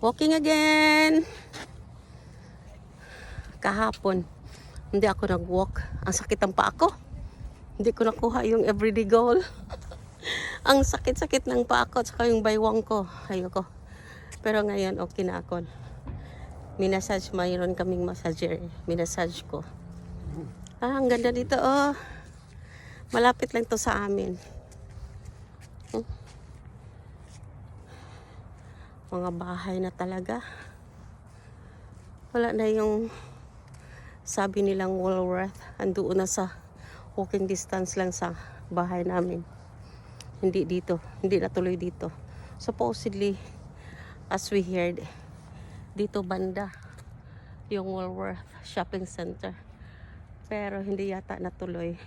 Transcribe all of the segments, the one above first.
Walking again. Kahapon, hindi ako nag-walk. Ang sakit ang paa ko. Hindi ko nakuha yung everyday goal. Ang sakit-sakit ng paa ko at saka yung baywang ko. Ayoko. Pero ngayon, okay na ako. Minasage, mayroon kaming massager. Minasage ko. Ang ganda dito, oh. Malapit lang to sa amin. Mga bahay na talaga. Wala na yung sabi nilang Woolworth. Andoon na sa walking distance lang sa bahay namin. Hindi dito. Hindi natuloy dito. Supposedly, as we heard, dito banda yung Woolworth Shopping Center. Pero hindi yata natuloy.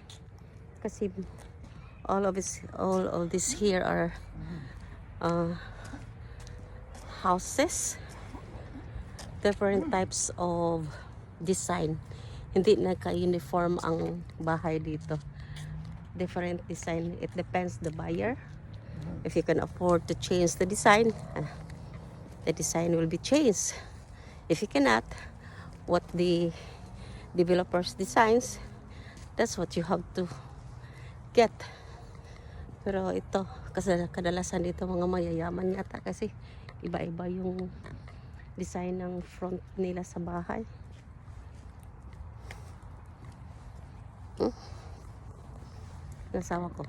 Kasi all of this here are houses, different types of design. Hindi nagka-uniform ang bahay dito. Different design. It depends the buyer. If you can afford to change the design will be changed. If you cannot, what the developers designs, that's what you have to get. Pero ito, kasi kadalasan dito mga mayayaman yata kasi iba-iba yung design ng front nila sa bahay. Nasawa ko.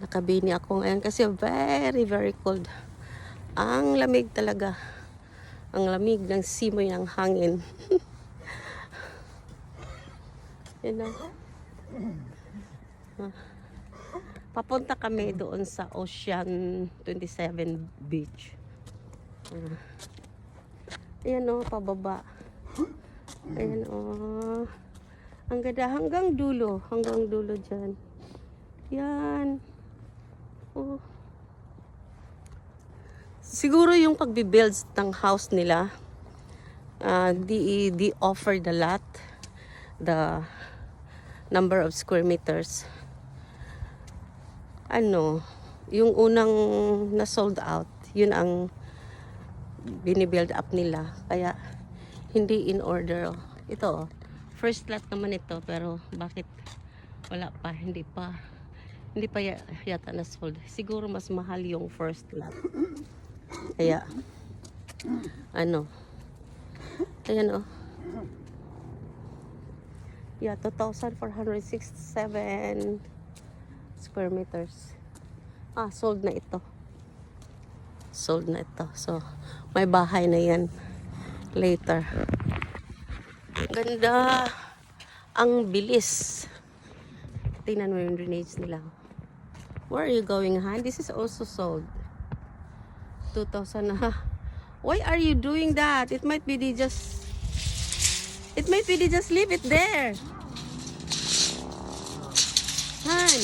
Nakabini ako ngayon kasi very very cold. Ang lamig talaga. Ang lamig ng simoy ng hangin. Yan na. Papunta kami doon sa Ocean 27 Beach. Ayan o, pababa. Ayan o. Ang ganda hanggang dulo dyan. Yan. Oh. Siguro yung pagbibuild ng house nila, they offer the lot, the number of square meters. Yung unang na sold out, yun ang binibuild up nila. Kaya hindi in order. Ito, first lot naman ito, pero bakit wala pa, hindi pa yata na sold. Siguro mas mahal yung first lot. Kaya ayan oh. Yeah, 2,467 square meters. Sold na ito. So, may bahay na yan later. Ganda. Ang bilis. Tingnan mo yung drainage nila. Where are you going, Han? This is also sold. 2,000 na. Why are you doing that? It might be they just leave it there. Han,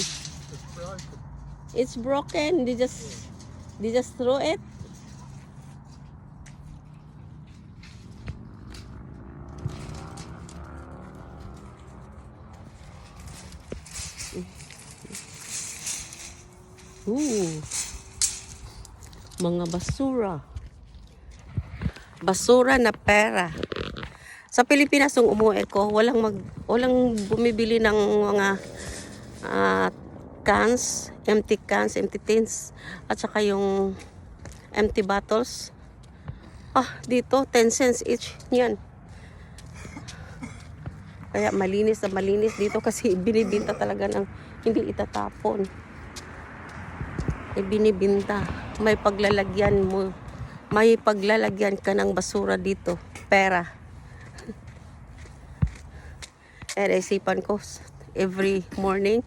it's broken. They just throw it. Mga basura na pera. Sa Pilipinas nung umuwi ko, walang bumibili ng mga cans, empty tins, at saka yung empty bottles. Dito 10 cents each yan. Kaya malinis na malinis dito kasi binibinta talaga ng hindi itatapon. Binibinta. May paglalagyan ka ng basura dito. Pera. Isipan ko every morning,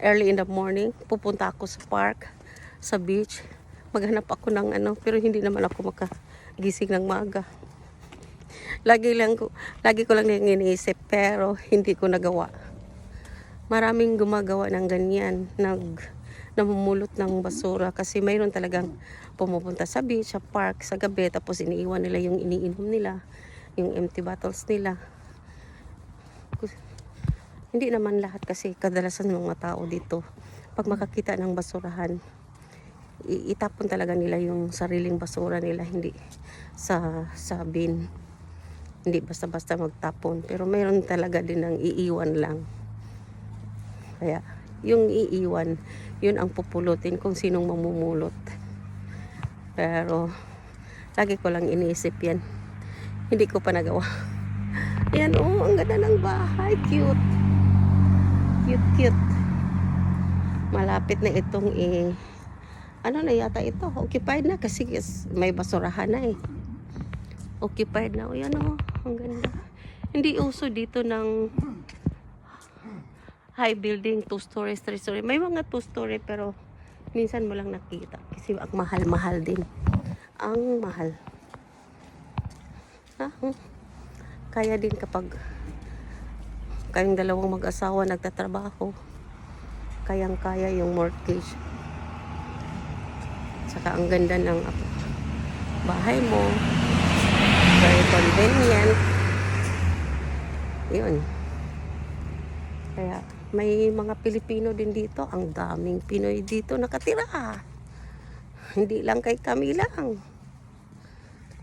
early in the morning, pupunta ako sa park, sa beach, maghanap ako ng pero hindi naman ako makagising ng maaga. Lagi ko lang iniisip, pero hindi ko nagawa. Maraming gumagawa ng ganyan, namumulot ng basura kasi mayroon talagang pumupunta sa beach, sa park, sa gabi, tapos iniiwan nila yung iniinom nila, yung empty bottles nila. Hindi naman lahat kasi kadalasan ng mga tao dito pag makakita ng basurahan, itapon talaga nila yung sariling basura nila, hindi sa bin. Hindi basta-basta magtapon. Pero mayroon talaga din ng iiwan lang. Kaya, yung iiwan, yun ang pupulutin kung sinong mamumulot. Pero, lagi ko lang iniisip yan. Hindi ko pa nagawa. Ayan, oh, ang ganda ng bahay. Cute. Cute, cute. Malapit na itong ano na yata ito? Occupied na kasi may basurahan na eh. Occupied na. O yan o, ang ganda. Hindi uso dito ng high building, 2 stories, 3 story. May mga 2 story pero minsan mo lang nakita. Kasi ang mahal-mahal din. Ang mahal. Kaya din kapag kayong dalawang mag-asawa nagtatrabaho, kayang-kaya yung mortgage. Saka ang ganda ng bahay mo. Very convenient. Yun. Kaya may mga Pilipino din dito. Ang daming Pinoy dito nakatira. Hindi lang kay kami lang.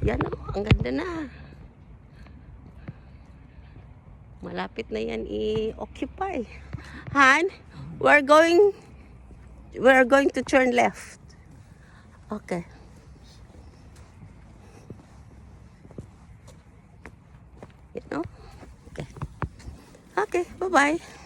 Yan o, ang ganda na. Malapit na yan i-occupy. Han, we're going to turn left. Okay. You know? Okay. Okay, bye-bye.